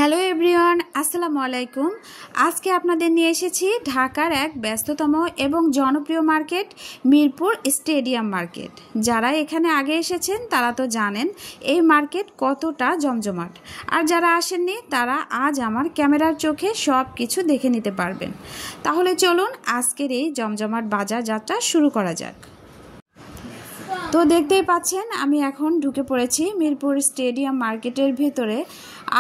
Hello everyone, আসসালামু আলাইকুম। আজকে আপনাদের নিয়ে এসেছি ঢাকার এক ব্যস্ততম এবং জনপ্রিয় মার্কেট মিরপুর স্টেডিয়াম মার্কেট। যারা এখানে আগে এসেছেন তারা তো জানেন এই মার্কেট কতটা জমজমাট, আর যারা আসেননি তারা আজ আমার ক্যামেরার চোখে সব কিছু দেখে নিতে পারবেন। তাহলে চলুন আজকের এই জমজমাট বাজার যাত্রা শুরু করা যাক। তো দেখতেই পাচ্ছেন আমি এখন ঢুকে পড়েছি মিরপুর স্টেডিয়াম মার্কেটের ভেতরে,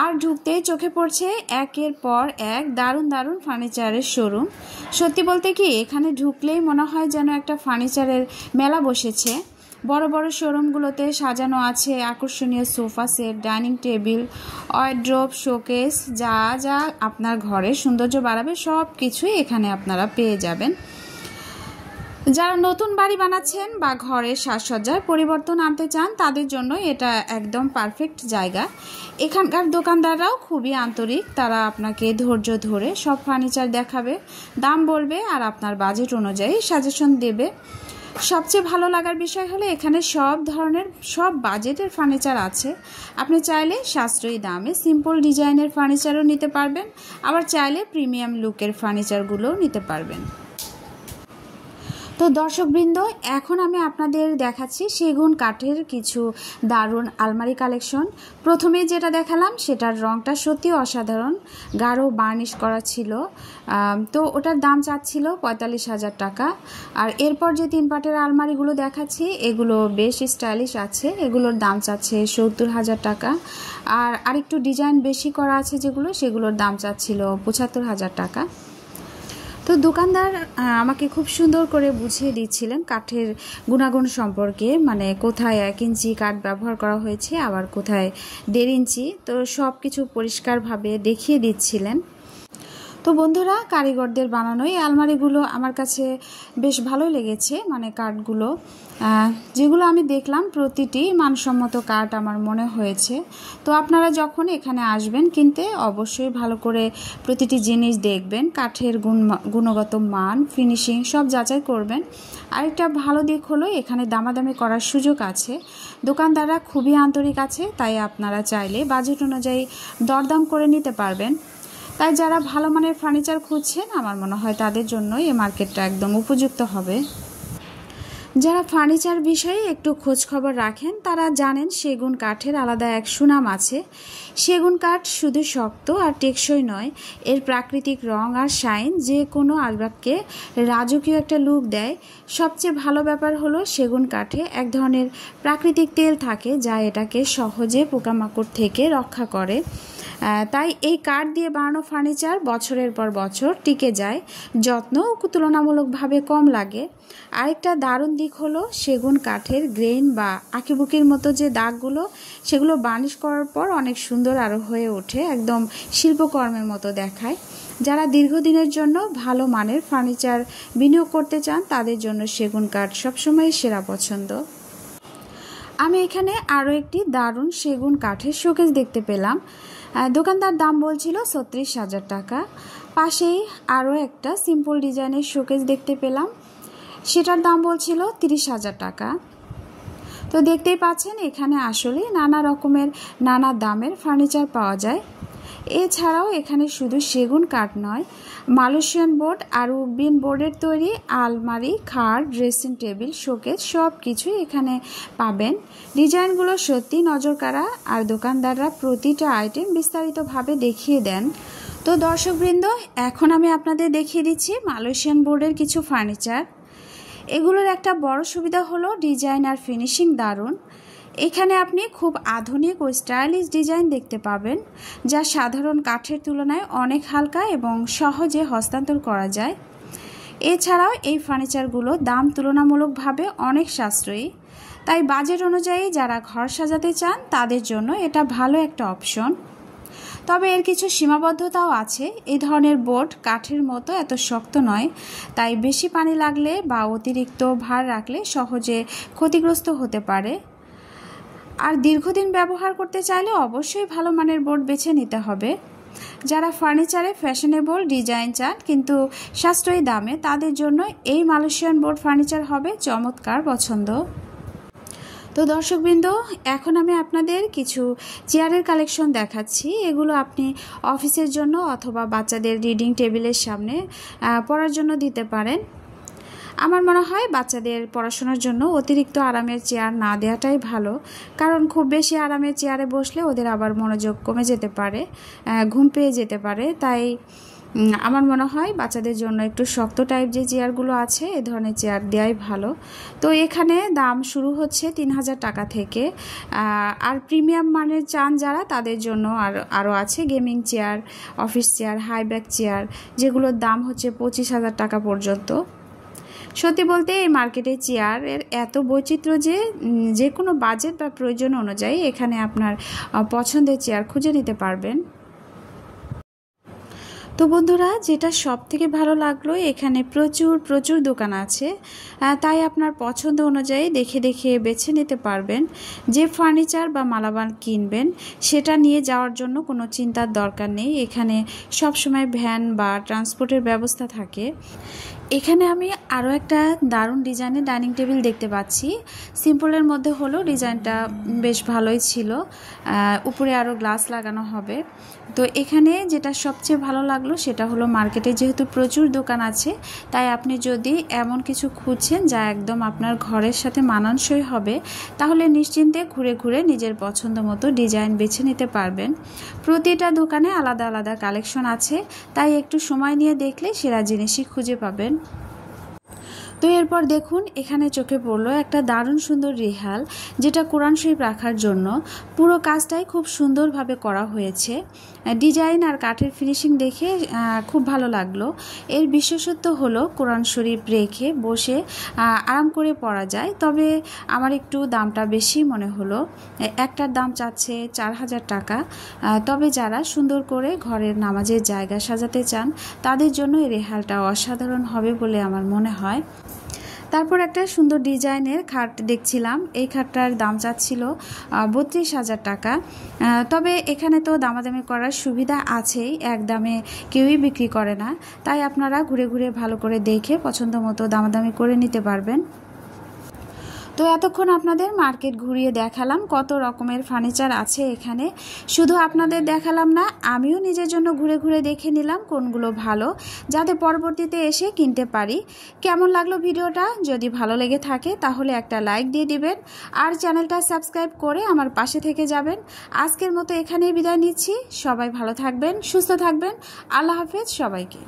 আর ঢুকতেই চোখে পড়ছে একের পর এক দারুণ দারুণ ফার্নিচারের শোরুম। সত্যি বলতে কি, এখানে ঢুকলেই মনে হয় যেন একটা ফার্নিচারের মেলা বসেছে। বড় বড় শোরুমগুলোতে সাজানো আছে আকর্ষণীয় sofa set, dining table, wardrobe, showcase, যা যা আপনার ঘরে সৌন্দর্য বাড়াবে সব কিছুই এখানে আপনারা পেয়ে যাবেন। যারা নতুন বাড়ি বানাচ্ছেন বা ঘরের সাজসজ্জায় পরিবর্তন আনতে চান তাদের জন্য এটা একদম পারফেক্ট জায়গা। এখানকার দোকানদাররাও খুবই আন্তরিক, তারা আপনাকে ধৈর্য ধরে সব ফার্নিচার দেখাবে, দাম বলবে আর আপনার বাজেট অনুযায়ী সাজেশন দেবে। সবচেয়ে ভালো লাগার বিষয় হলো এখানে সব ধরনের সব বাজেটের ফার্নিচার আছে। আপনি চাইলে সাশ্রয়ী দামে সিম্পল ডিজাইনের ফার্নিচারও নিতে পারবেন, আবার চাইলে প্রিমিয়াম লুকের ফার্নিচারগুলোও নিতে পারবেন। তো দর্শকবৃন্দ, এখন আমি আপনাদের দেখাচ্ছি সেগুন কাঠের কিছু দারুণ আলমারি কালেকশন। প্রথমেই যেটা দেখালাম সেটার রঙটা সত্যি অসাধারণ, গাঢ় বার্নিশ করা ছিল। তো ওটার দাম চাচ্ছিল ৪৫,০০০ টাকা। আর এরপর যে ৩ পাটের আলমারিগুলো দেখাচ্ছি এগুলো বেশ স্টাইলিশ আছে, এগুলোর দাম চাচ্ছে ৭০,০০০ টাকা। আর আরেকটু ডিজাইন বেশি করা আছে সেগুলোর দাম চাচ্ছিল ৭৫,০০০ টাকা। তো দোকানদার আমাকে খুব সুন্দর করে বুঝিয়ে দিচ্ছিলেন কাঠের গুণাগুণ সম্পর্কে, মানে কোথায় ১ ইঞ্চি কাঠ ব্যবহার করা হয়েছে আবার কোথায় ১.৫ ইঞ্চি, তো সব কিছু পরিষ্কারভাবে দেখিয়ে দিচ্ছিলেন। তো বন্ধুরা, কারিগরদের বানানো এই আলমারিগুলো আমার কাছে বেশ ভালো লেগেছে, মানে কাঠগুলো যেগুলো আমি দেখলাম প্রতিটি মানসম্মত কাঠ আমার মনে হয়েছে। তো আপনারা যখন এখানে আসবেন কিনতে অবশ্যই ভালো করে প্রতিটি জিনিস দেখবেন, কাঠের গুণগত মান, ফিনিশিং সব যাচাই করবেন। আরেকটা ভালো দিক হলো এখানে দামাদামি করার সুযোগ আছে, দোকানদাররা খুবই আন্তরিক আছে, তাই আপনারা চাইলে বাজেট অনুযায়ী দরদাম করে নিতে পারবেন। তাই যারা ভালো মানের ফার্নিচার খুঁজছেন আমার মনে হয় তাদের জন্য এই মার্কেটটা একদম উপযুক্ত হবে। যারা ফার্নিচার বিষয়ে একটু খোঁজ খবর রাখেন তারা জানেন সেগুন কাঠের আলাদা এক সুনাম আছে। সেগুন কাঠ শুধু শক্ত আর টেকসই নয়, এর প্রাকৃতিক রং আর শাইন যে কোনো আসবাবকে রাজকীয় একটা লুক দেয়। সবচেয়ে ভালো ব্যাপার হলো সেগুন কাঠে এক ধরনের প্রাকৃতিক তেল থাকে যা এটাকে সহজে পোকামাকড় থেকে রক্ষা করে। তাই এই কাঠ দিয়ে বানানো ফার্নিচার বছরের পর বছর টিকে যায়, যত্নও তুলনামূলকভাবে কম লাগে। আরেকটা দারুণ দিক হলো সেগুন কাঠের গ্রেন বা আঁকিবুকির মতো যে দাগগুলো সেগুলো বার্নিশ করার পর অনেক সুন্দর আরও হয়ে ওঠে, একদম শিল্পকর্মের মতো দেখায়। যারা দীর্ঘদিনের জন্য ভালো মানের ফার্নিচার বিনিয়োগ করতে চান তাদের জন্য সেগুন কাঠ সবসময় সেরা পছন্দ। আমি এখানে আরও একটি দারুণ সেগুন কাঠের শোকেস দেখতে পেলাম। দোকানদার দাম বলছিল ৩৬,০০০ টাকা। পাশেই আরও একটা সিম্পল ডিজাইনের শোকেস দেখতে পেলাম, সেটার দাম বলছিল ৩০,০০০ টাকা। তো দেখতেই পাচ্ছেন এখানে আসলে নানা রকমের নানা দামের ফার্নিচার পাওয়া যায়। এছাড়াও এখানে শুধু সেগুন কাঠ নয়, মালয়েশিয়ান বোর্ড আর উডবিন বোর্ডের তৈরি আলমারি, খাট, ড্রেসিং টেবিল, শোকেস সব কিছুই এখানে পাবেন। ডিজাইনগুলো সত্যি নজরকাড়া, আর দোকানদাররা প্রতিটা আইটেম বিস্তারিতভাবে দেখিয়ে দেন। তো দর্শকবৃন্দ, এখন আমি আপনাদের দেখিয়ে দিচ্ছি মালয়েশিয়ান বোর্ডের কিছু ফার্নিচার। এগুলোর একটা বড় সুবিধা হলো ডিজাইন আর ফিনিশিং দারুণ। এখানে আপনি খুব আধুনিক ও স্টাইলিশ ডিজাইন দেখতে পাবেন যা সাধারণ কাঠের তুলনায় অনেক হালকা এবং সহজে হস্তান্তর করা যায়। এছাড়াও এই ফার্নিচারগুলো দাম তুলনামূলকভাবে অনেক সাশ্রয়ী, তাই বাজেট অনুযায়ী যারা ঘর সাজাতে চান তাদের জন্য এটা ভালো একটা অপশন। তবে এর কিছু সীমাবদ্ধতাও আছে, এই ধরনের বোর্ড কাঠের মতো এত শক্ত নয়, তাই বেশি পানি লাগলে বা অতিরিক্ত ভার রাখলে সহজে ক্ষতিগ্রস্ত হতে পারে। আর দীর্ঘদিন ব্যবহার করতে চাইলে অবশ্যই ভালো মানের বোর্ড বেছে নিতে হবে। যারা ফার্নিচারে ফ্যাশনেবল ডিজাইন চান কিন্তু সাশ্রয়ী দামে, তাদের জন্য এই মালয়েশিয়ান বোর্ড ফার্নিচার হবে চমৎকার পছন্দ। তো দর্শকবৃন্দ, এখন আমি আপনাদের কিছু চেয়ারের কালেকশন দেখাচ্ছি। এগুলো আপনি অফিসের জন্য অথবা বাচ্চাদের রিডিং টেবিলের সামনে পড়ার জন্য দিতে পারেন। আমার মনে হয় বাচ্চাদের পড়াশোনার জন্য অতিরিক্ত আরামের চেয়ার না দেওয়াটাই ভালো, কারণ খুব বেশি আরামের চেয়ারে বসলে ওদের আবার মনোযোগ কমে যেতে পারে, ঘুম পেয়ে যেতে পারে। তাই আমার মনে হয় বাচ্চাদের জন্য একটু শক্ত টাইপ যে চেয়ারগুলো আছে এ ধরনের চেয়ার দেওয়াই ভালো। তো এখানে দাম শুরু হচ্ছে 3000 টাকা থেকে। আর প্রিমিয়াম মানের চান যারা, তাদের জন্য আরও আছে gaming chair, office chair, high back chair, যেগুলোর দাম হচ্ছে 25,000 টাকা পর্যন্ত। সত্যি বলতে এই মার্কেটে চেয়ারের এত বৈচিত্র্য যে কোনো বাজেট বা প্রয়োজন অনুযায়ী এখানে আপনার পছন্দের চেয়ার খুঁজে নিতে পারবেন। তো বন্ধুরা, যেটা সব থেকে ভালো লাগলো, এখানে প্রচুর দোকান আছে, তাই আপনার পছন্দ অনুযায়ী দেখে দেখে বেছে নিতে পারবেন। যে ফার্নিচার বা মালামাল কিনবেন সেটা নিয়ে যাওয়ার জন্য কোনো চিন্তার দরকার নেই। এখানে সব সময় ভ্যান বা ট্রান্সপোর্টের ব্যবস্থা থাকে। এখানে আমি আরও একটা দারুণ ডিজাইনের ডাইনিং টেবিল দেখতে পাচ্ছি। সিম্পলের মধ্যে হলো, ডিজাইনটা বেশ ভালোই ছিল, উপরে আরও গ্লাস লাগানো হবে। তো এখানে যেটা সবচেয়ে ভালো লাগলো সেটা হলো, মার্কেটে যেহেতু প্রচুর দোকান আছে, তাই আপনি যদি এমন কিছু খুঁজছেন যা একদম আপনার ঘরের সাথে মানানসই হবে, তাহলে নিশ্চিন্তে ঘুরে ঘুরে নিজের পছন্দ মতো ডিজাইন বেছে নিতে পারবেন। প্রতিটা দোকানে আলাদা আলাদা কালেকশন আছে, তাই একটু সময় নিয়ে দেখলে সেরা জিনিসই খুঁজে পাবেন। তো এরপর দেখুন, এখানে চোখে পড়লো একটা দারুণ সুন্দর রিহাল, যেটা কোরআন শরীফ রাখার জন্য। পুরো কাজটাই খুব সুন্দরভাবে করা হয়েছে। ডিজাইন আর কাঠের ফিনিশিং দেখে খুব ভালো লাগলো। এর বিশেষত্ব হলো কোরআন শরীফ রেখে বসে আরাম করে পড়া যায়। তবে আমার একটু দামটা বেশি মনে হলো। একটার দাম চাচ্ছে 4000 টাকা। তবে যারা সুন্দর করে ঘরের নামাজের জায়গা সাজাতে চান, তাদের জন্য এই রেহালটা অসাধারণ হবে বলে আমার মনে হয়। তারপর একটা সুন্দর ডিজাইনের খাট দেখছিলাম। এই খাটটার দাম চাচ্ছিল 32,000 টাকা। তবে এখানে তো দামাদামি করার সুবিধা আছেই, এক দামে কেউই বিক্রি করে না। তাই আপনারা ঘুরে ঘুরে ভালো করে দেখে পছন্দ মতো দামাদামি করে নিতে পারবেন। তো এতক্ষণ আপনাদের মার্কেট ঘুরিয়ে দেখালাম কত রকমের ফার্নিচার আছে এখানে। শুধু আপনাদের দেখালাম না, আমিও নিজের জন্য ঘুরে ঘুরে দেখে নিলাম কোনগুলো ভালো, যাতে পরবর্তীতে এসে কিনতে পারি। কেমন লাগলো ভিডিওটা? যদি ভালো লেগে থাকে তাহলে একটা লাইক দিয়ে দিবেন, আর চ্যানেলটা সাবস্ক্রাইব করে আমার পাশে থেকে যাবেন। আজকের মতো এখানেই বিদায় নিচ্ছি। সবাই ভালো থাকবেন, সুস্থ থাকবেন। আল্লাহ হাফেজ সবাইকে।